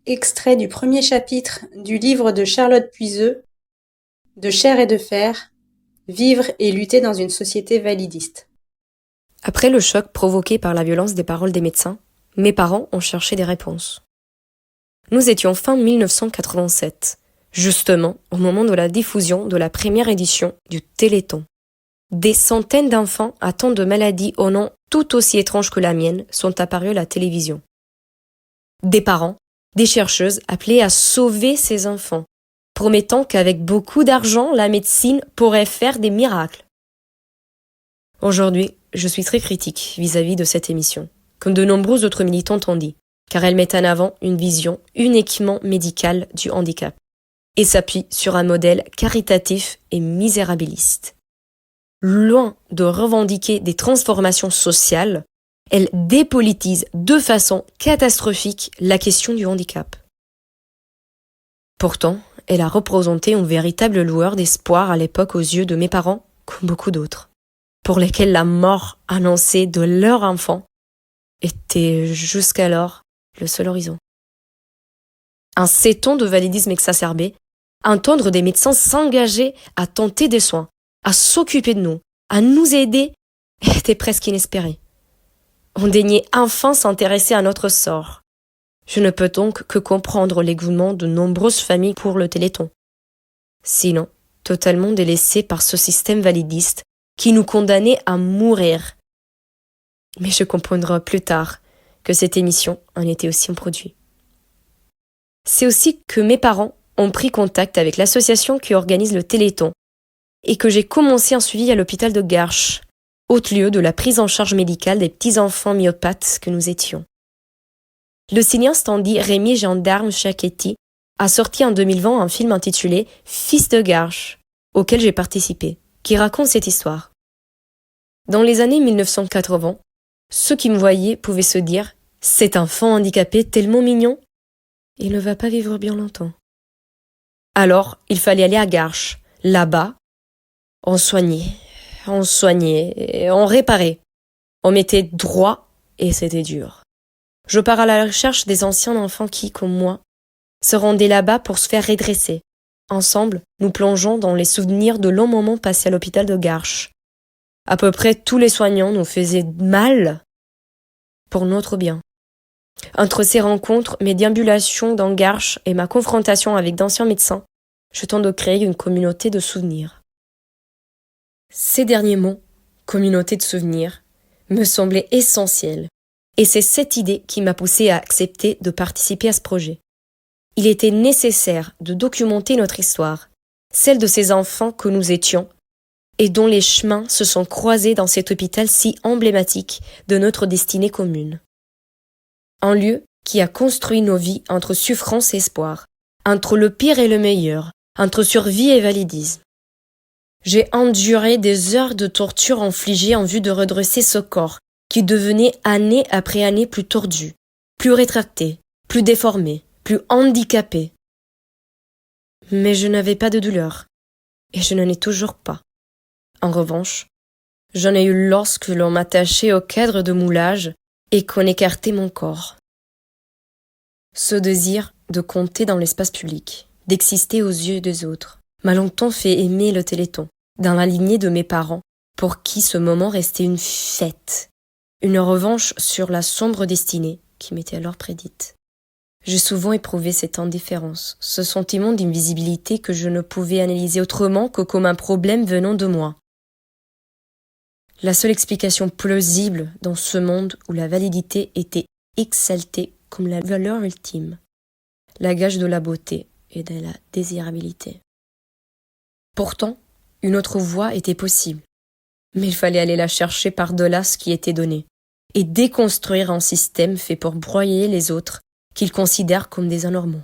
Extrait du premier chapitre du livre de Charlotte Puiseux, De chair et de fer, Vivre et lutter dans une société validiste. Après le choc provoqué par la violence des paroles des médecins, mes parents ont cherché des réponses. Nous étions fin 1987, justement au moment de la diffusion de la première édition du Téléthon. Des centaines d'enfants atteints de maladies au nom tout aussi étranges que la mienne sont apparus à la télévision. Des parents, des chercheuses appelaient à sauver ces enfants, promettant qu'avec beaucoup d'argent, la médecine pourrait faire des miracles. Aujourd'hui, je suis très critique vis-à-vis de cette émission, comme de nombreux autres militants ont dit, car elle met en avant une vision uniquement médicale du handicap et s'appuie sur un modèle caritatif et misérabiliste. Loin de revendiquer des transformations sociales, elle dépolitise de façon catastrophique la question du handicap. Pourtant, elle a représenté une véritable lueur d'espoir à l'époque aux yeux de mes parents, comme beaucoup d'autres, pour lesquels la mort annoncée de leur enfant était jusqu'alors le seul horizon. En 7 ans de validisme exacerbé, entendre des médecins s'engager à tenter des soins, à s'occuper de nous, à nous aider, était presque inespéré. On daignait enfin s'intéresser à notre sort. Je ne peux donc que comprendre l'engouement de nombreuses familles pour le Téléthon. Sinon, totalement délaissés par ce système validiste qui nous condamnait à mourir. Mais je comprendrai plus tard que cette émission en était aussi un produit. C'est aussi que mes parents ont pris contact avec l'association qui organise le Téléthon et que j'ai commencé un suivi à l'hôpital de Garches, haut lieu de la prise en charge médicale des petits-enfants myopathes que nous étions. Le cinéaste Andy Rémy Gendarme Chaketti a sorti en 2020 un film intitulé « Fils de Garches » auquel j'ai participé, qui raconte cette histoire. Dans les années 1980, ceux qui me voyaient pouvaient se dire « Cet enfant handicapé tellement mignon, il ne va pas vivre bien longtemps. » Alors, il fallait aller à Garches. Là-bas, on soignait, on réparait. On mettait droit et c'était dur. Je pars à la recherche des anciens enfants qui, comme moi, se rendaient là-bas pour se faire redresser. Ensemble, nous plongeons dans les souvenirs de longs moments passés à l'hôpital de Garches. À peu près tous les soignants nous faisaient mal pour notre bien. Entre ces rencontres, mes déambulations dans Garches et ma confrontation avec d'anciens médecins, je tente de créer une communauté de souvenirs. Ces derniers mots, communauté de souvenirs, me semblaient essentiels. Et c'est cette idée qui m'a poussé à accepter de participer à ce projet. Il était nécessaire de documenter notre histoire, celle de ces enfants que nous étions, et dont les chemins se sont croisés dans cet hôpital si emblématique de notre destinée commune. Un lieu qui a construit nos vies entre souffrance et espoir, entre le pire et le meilleur, entre survie et validisme. J'ai enduré des heures de torture infligées en vue de redresser ce corps, qui devenait année après année plus tordu, plus rétracté, plus déformé, plus handicapé. Mais je n'avais pas de douleur, et je n'en ai toujours pas. En revanche, j'en ai eu lorsque l'on m'attachait au cadre de moulage et qu'on écartait mon corps. Ce désir de compter dans l'espace public, d'exister aux yeux des autres, m'a longtemps fait aimer le Téléthon, dans la lignée de mes parents, pour qui ce moment restait une fête. Une revanche sur la sombre destinée qui m'était alors prédite. J'ai souvent éprouvé cette indifférence, ce sentiment d'invisibilité que je ne pouvais analyser autrement que comme un problème venant de moi. La seule explication plausible dans ce monde où la validité était exaltée comme la valeur ultime, la gage de la beauté et de la désirabilité. Pourtant, une autre voie était possible. Mais il fallait aller la chercher par-delà ce qui était donné, et déconstruire un système fait pour broyer les autres qu'ils considèrent comme des anormaux.